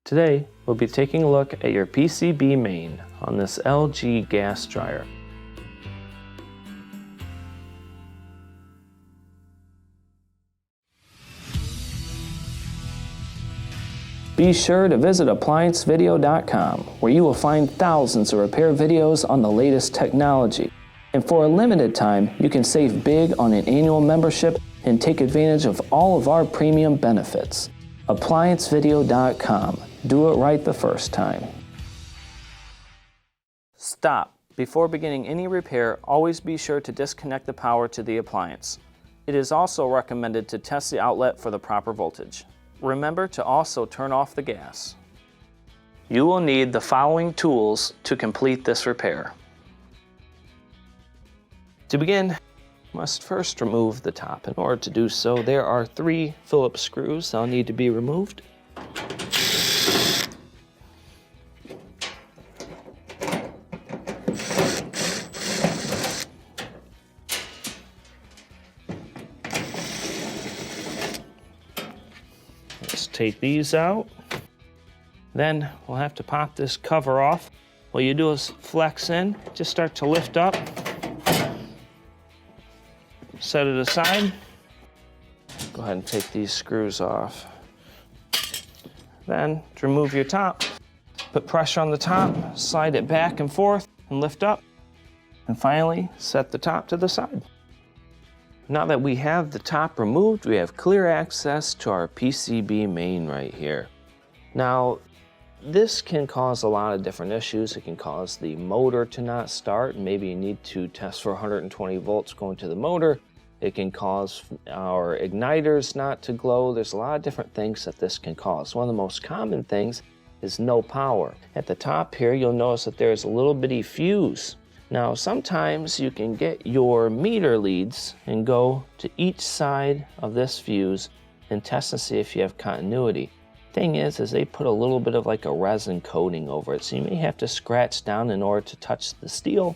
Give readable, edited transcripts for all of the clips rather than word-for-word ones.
Today, we'll be taking a look at your PCB main on this LG gas dryer. Be sure to visit ApplianceVideo.com, where you will find thousands of repair videos on the latest technology. And for a limited time, you can save big on an annual membership and take advantage of all of our premium benefits. ApplianceVideo.com. Do it right the first time. Stop. Before beginning any repair, always be sure to disconnect the power to the appliance. It is also recommended to test the outlet for the proper voltage. Remember to also turn off the gas. You will need the following tools to complete this repair. To begin, you must first remove the top. In order to do so, there are 3 Phillips screws that will need to be removed. Let's take these out. Then we'll have to pop this cover off. What you do is flex in, just start to lift up. Set it aside. Go ahead and take these screws off. Then, to remove your top, put pressure on the top, slide it back and forth, and lift up. And finally, set the top to the side. Now that we have the top removed, we have clear access to our PCB main right here. Now, this can cause a lot of different issues. It can cause the motor to not start, and maybe you need to test for 120 volts going to the motor. It can cause our igniters not to glow. There's a lot of different things that this can cause. One of the most common things is no power. At the top here, you'll notice that there's a little bitty fuse. Now, sometimes you can get your meter leads and go to each side of this fuse and test and see if you have continuity. Thing is they put a little bit of like a resin coating over it, so you may have to scratch down in order to touch the steel.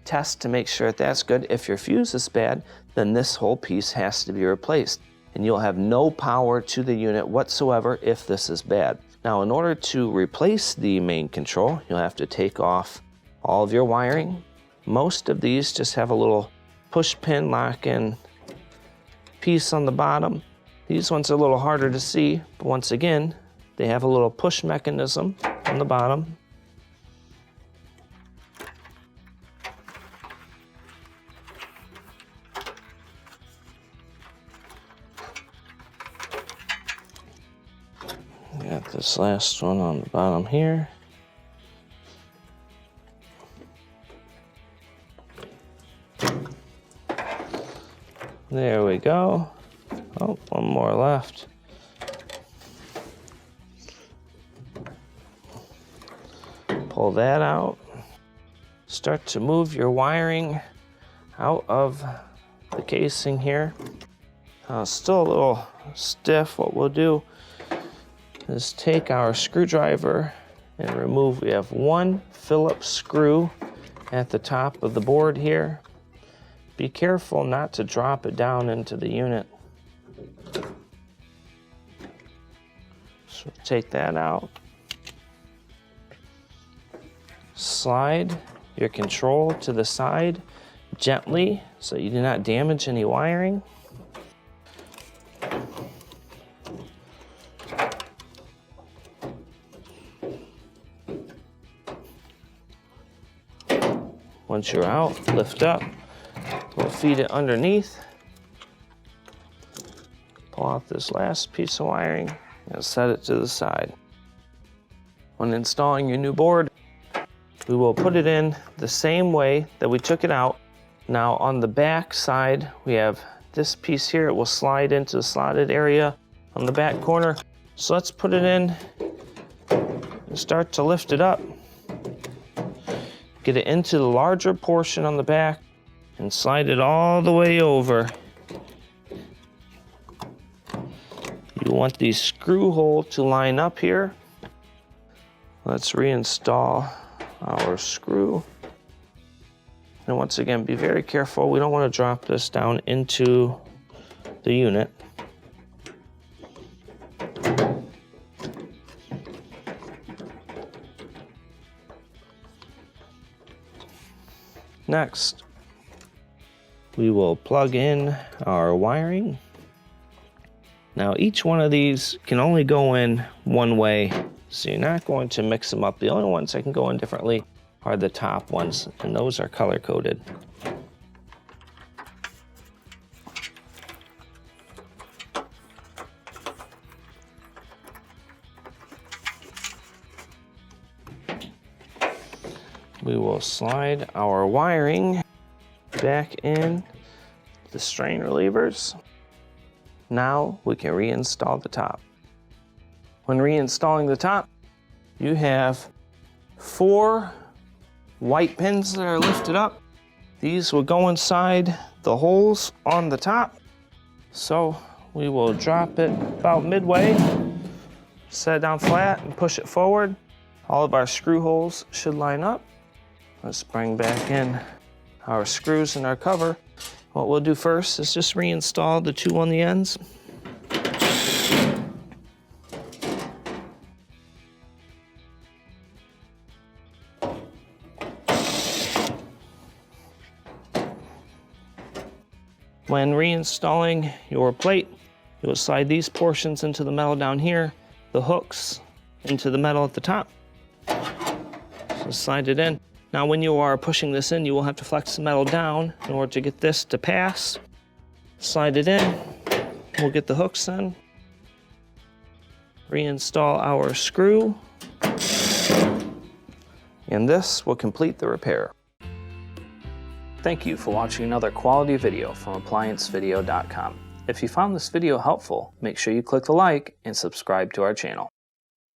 Test to make sure that that's good. If your fuse is bad, then this whole piece has to be replaced, and you'll have no power to the unit whatsoever if this is bad. Now, in order to replace the main control, you'll have to take off all of your wiring. Most of these just have a little push pin lock-in piece on the bottom. These ones are a little harder to see, but once again, they have a little push mechanism on the bottom. Got this last one on the bottom here. There we go. Oh, one more left. Pull that out. Start to move your wiring out of the casing here. Still a little stiff. What we'll do is take our screwdriver and remove. We have 1 Phillips screw at the top of the board here. Be careful not to drop it down into the unit. So take that out. Slide your control to the side gently so you do not damage any wiring. Once you're out, lift up. We'll feed it underneath. Pull out this last piece of wiring and set it to the side. When installing your new board, we will put it in the same way that we took it out. Now on the back side, we have this piece here. It will slide into the slotted area on the back corner. So let's put it in and start to lift it up. Get it into the larger portion on the back and slide it all the way over. You want the screw hole to line up here. Let's reinstall our screw. And once again, be very careful. We don't want to drop this down into the unit. Next, we will plug in our wiring. Now each one of these can only go in one way, so you're not going to mix them up. The only ones that can go in differently are the top ones, and those are color coded. We will slide our wiring back in the strain relievers. Now we can reinstall the top. When reinstalling the top, you have 4 white pins that are lifted up. These will go inside the holes on the top. So we will drop it about midway, set it down flat and push it forward. All of our screw holes should line up. Let's bring back in our screws and our cover. What we'll do first is just reinstall the 2 on the ends. When reinstalling your plate, you will slide these portions into the metal down here, the hooks into the metal at the top. So slide it in. Now when you are pushing this in, you will have to flex the metal down in order to get this to pass. Slide it in, we'll get the hooks in. Reinstall our screw. And this will complete the repair. Thank you for watching another quality video from ApplianceVideo.com. If you found this video helpful, make sure you click the like and subscribe to our channel.